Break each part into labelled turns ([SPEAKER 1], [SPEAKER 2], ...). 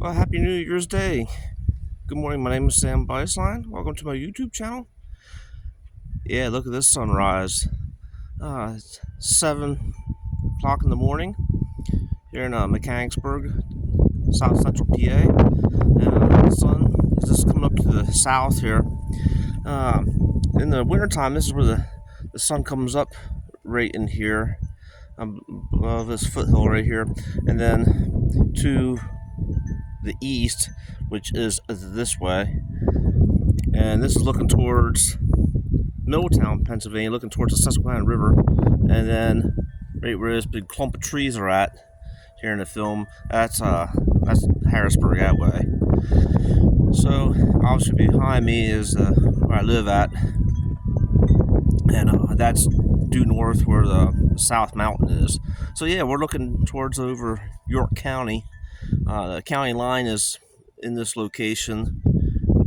[SPEAKER 1] Well, happy New Year's Day. Good morning, my name is Sam Beisline. Welcome to my YouTube channel. Yeah, look at this sunrise. It's 7 o'clock in the morning here in Mechanicsburg, South Central PA. And the sun is just coming up to the south here. In the wintertime, this is where the sun comes up right in here, above this foothill right here. And then to the east, which is this way, and this is looking towards Middletown, Pennsylvania, looking towards the Susquehanna River, and then right where this big clump of trees are at here in the film, that's Harrisburg that way. So obviously behind me is where I live at, and that's due north where the South Mountain is. So yeah, we're looking towards over York County. The county line is in this location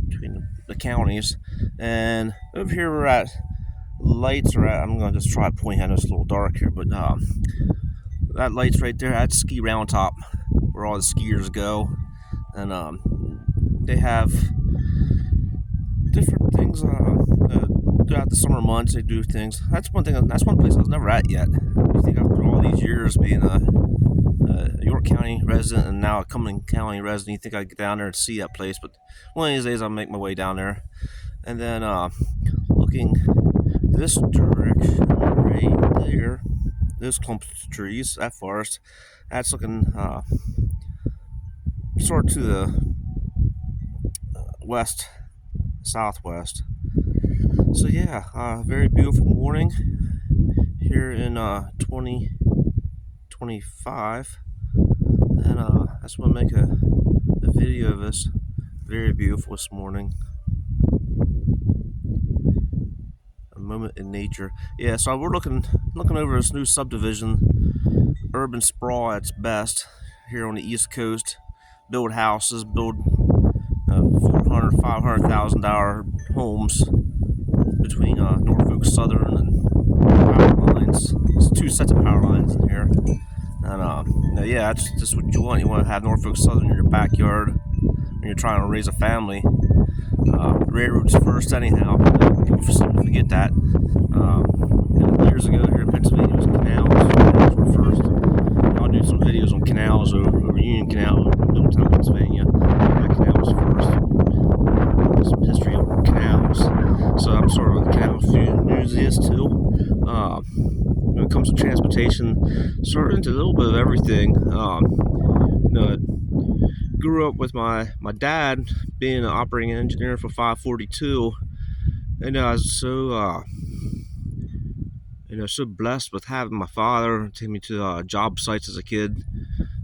[SPEAKER 1] between the counties, and over here we're at lights are at. I'm gonna just try to point. I know it's a little dark here, but that light's right there. That's Ski Round Top, where all the skiers go, and they have different things throughout the summer months. They do things. That's one thing. That's one place I was never at yet. You think after all these years being a York County resident and now a Cumberland County resident, you think I'd get down there and see that place, but one of these days I'll make my way down there. And then looking this direction right there, those clumps of trees, that forest, that's looking sort of to the west, southwest. So yeah, very beautiful morning here in 2025, and I just want to make a video of this. Very beautiful this morning. A moment in nature. Yeah, so we're looking over this new subdivision, urban sprawl at its best here on the East Coast. Build houses, build $400,000, $500,000 homes between Norfolk Southern and power lines. There's two sets of power lines in here, and yeah, that's just what you want. You want to have Norfolk Southern in your backyard when you're trying to raise a family. Railroads first, anyhow. People seem to forget that. Years ago here in Pennsylvania, it was canals. Canals were first. I'll do some videos on canals over Union Canal, Middletown, Pennsylvania. That canal was first. Some history of canals. So I'm sort of a canal enthusiast too. When it comes to transportation, sort of into a little bit of everything. Grew up with my dad being an operating engineer for 542, and I was so so blessed with having my father take me to job sites as a kid,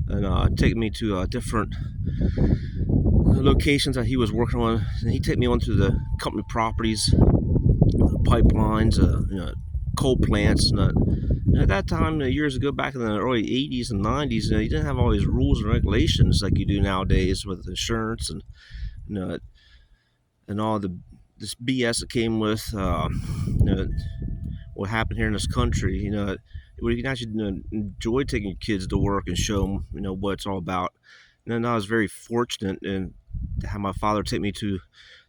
[SPEAKER 1] and take me to different locations that he was working on, and he'd take me onto the company properties, pipelines, coal plants, and at that time, years ago, back in the early 80s and 90s, you didn't have all these rules and regulations like you do nowadays with insurance and and all this BS that came with what happened here in this country. We can actually enjoy taking kids to work and show them what it's all about. And then I was very fortunate to have my father take me to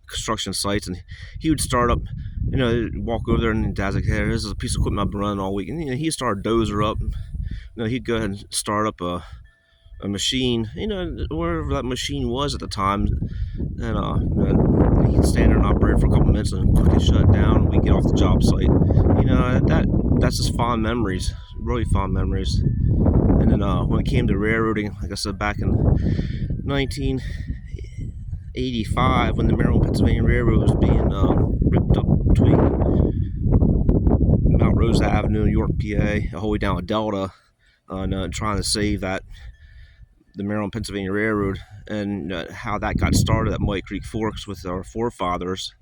[SPEAKER 1] construction sites, and he would start up, walk over there, and Dad's like, "Hey, this is a piece of equipment I've been running all week." And he'd start dozer up. He'd go ahead and start up a machine, wherever that machine was at the time, and he'd stand there and operate for a couple minutes and quickly shut it down. And we'd get off the job site. That's just fond memories, really fond memories. And then when it came to railroading, like I said, back in 1985, when the Maryland Pennsylvania Railroad was being ripped up between Mount Rosa Avenue, York, PA, all the way down to Delta, trying to save the Maryland Pennsylvania Railroad, and how that got started at Muddy Creek Forks with our forefathers,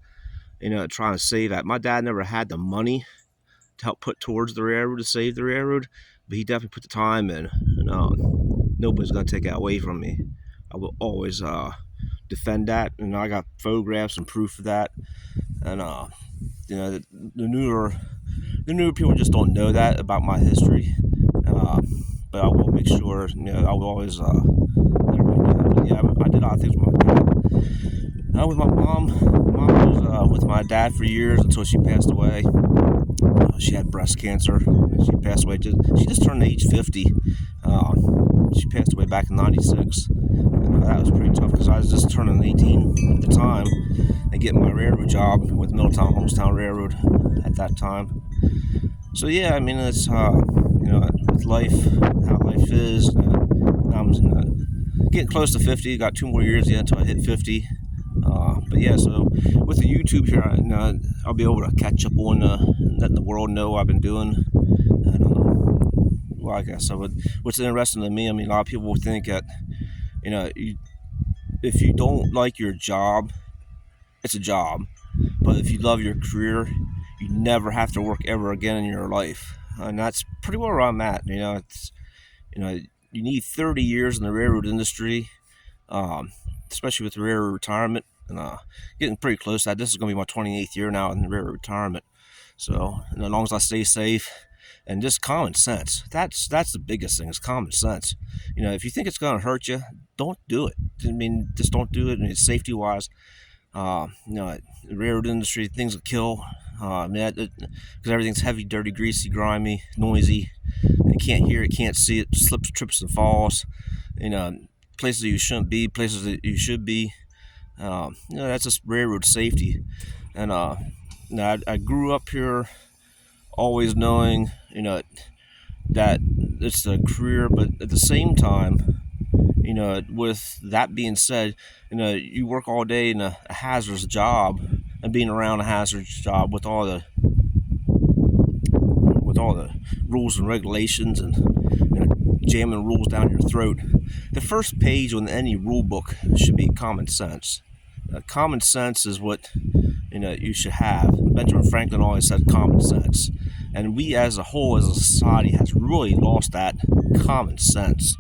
[SPEAKER 1] trying to save that. My dad never had the money to help put towards the railroad to save the railroad, but he definitely put the time in, and nobody's going to take that away from me. I will always defend that, and I got photographs and proof of that. And the newer people just don't know that about my history. But I will make sure, I will always let everybody know that. But yeah, I did a lot of things with my dad. With my mom. Mom was with my dad for years until she passed away. She had breast cancer, and she passed away. She just turned age 50. She passed away back in '96. And that was pretty tough because I was just turning 18 at the time and getting my railroad job with Middletown Homestown Railroad at that time. So yeah, I mean, it's with life, how life is. I'm getting close to 50. Got 2 more years yet until I hit 50. But yeah, so with the YouTube here, I'll be able to catch up on letting the world know what I've been doing. And well, I guess what's interesting to me, I mean, a lot of people think that if you don't like your job, it's a job. But if you love your career, you never have to work ever again in your life. And that's pretty well where I'm at. You need 30 years in the railroad industry, especially with railroad retirement. And getting pretty close to that. This is going to be my 28th year now in the railroad retirement. So, and as long as I stay safe and just common sense, that's the biggest thing is common sense. If you think it's going to hurt you, don't do it. I mean, just don't do it. I mean, safety wise, the railroad industry, things will kill. Because everything's heavy, dirty, greasy, grimy, noisy. You can't hear it, can't see it, slips, trips, and falls. Places that you shouldn't be, places that you should be. That's just railroad safety. And I grew up here always knowing, that it's a career, but at the same time, with that being said, you work all day in a hazardous job, and being around a hazardous job with all the rules and regulations and jamming rules down your throat. The first page on any rule book should be common sense. Common sense is what you should have. Benjamin Franklin always said common sense, and we as a whole, as a society, has really lost that common sense.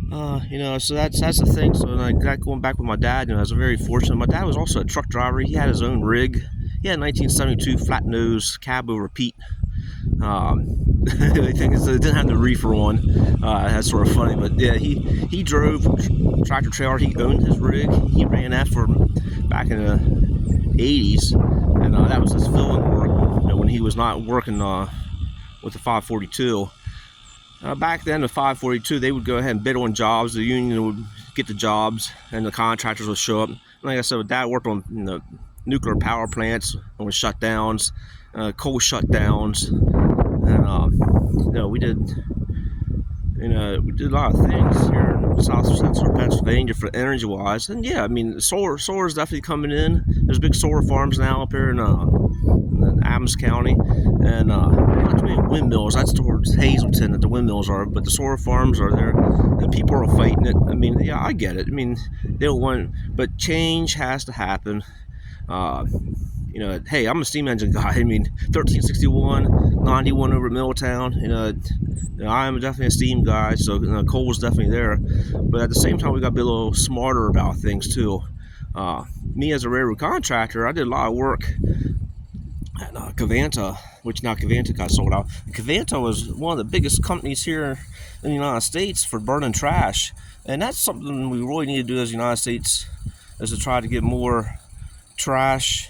[SPEAKER 1] So that's the thing. So I got going back with my dad. I was very fortunate. My dad was also a truck driver. He had his own rig. He had a 1972 flat nose cab over Pete. The thing is, it didn't have the reefer on. That's sort of funny, but yeah, he drove tractor trailer. He owned his rig. He ran that for back in the 80s, and that was his filling work. When he was not working with the 542. Back then, the 542, they would go ahead and bid on jobs. The union would get the jobs, and the contractors would show up. And like I said, Dad worked on nuclear power plants, on shutdowns, coal shutdowns, and we did a lot of things here in South Central Pennsylvania for energy wise. And yeah, I mean, solar is definitely coming in. There's big solar farms now up here in Adams County, and not too many windmills. That's towards Hazleton that the windmills are, but the solar farms are there, and people are fighting it. I mean, yeah, I get it. I mean, they don't want, but change has to happen. Hey, I'm a steam engine guy. I mean, 1361, 91 over at Middletown. I'm definitely a steam guy, so coal is definitely there. But at the same time, we got to be a little smarter about things too. Me as a railroad contractor, I did a lot of work at Covanta, which now Covanta got sold out. Covanta was one of the biggest companies here in the United States for burning trash, and that's something we really need to do as the United States, is to try to get more trash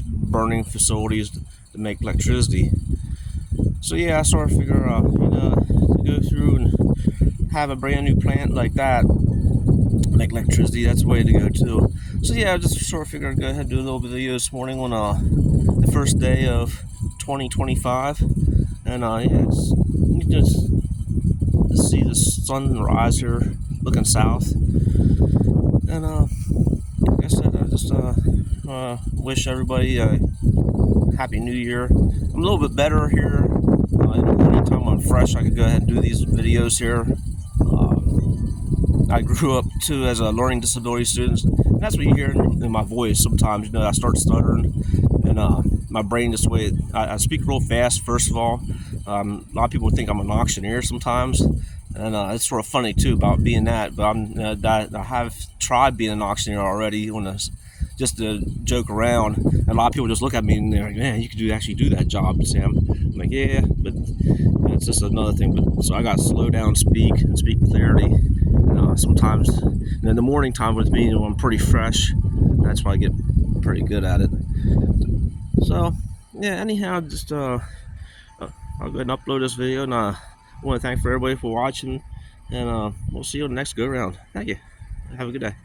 [SPEAKER 1] burning facilities to make electricity. So yeah, I sort of figure to go through and have a brand new plant like that, make electricity, that's the way to go too. So yeah, I just sort of figured I'd go ahead and do a little video this morning on the first day of 2025, and you can just see the sun rise here looking south. And like I said, I just wish everybody a happy new year. I'm a little bit better here. In the morning time, I'm fresh. I could go ahead and do these videos here. I grew up too as a learning disability student. And that's what you hear in my voice sometimes. I start stuttering, and my brain just way I speak real fast. First of all, a lot of people think I'm an auctioneer sometimes, and it's sort of funny too about being that. But I have tried being an auctioneer already just to joke around. And a lot of people just look at me and they're like, "Man, you could actually do that job, Sam." I'm like, "Yeah," but that's just another thing. But so I got to slow down, speak, and speak clearly. Sometimes in the morning time with me, I'm pretty fresh. That's why I get pretty good at it. So yeah, anyhow, just I'll go ahead and upload this video, and I want to thank for everybody for watching, and we'll see you on the next go round. Thank you. Have a good day.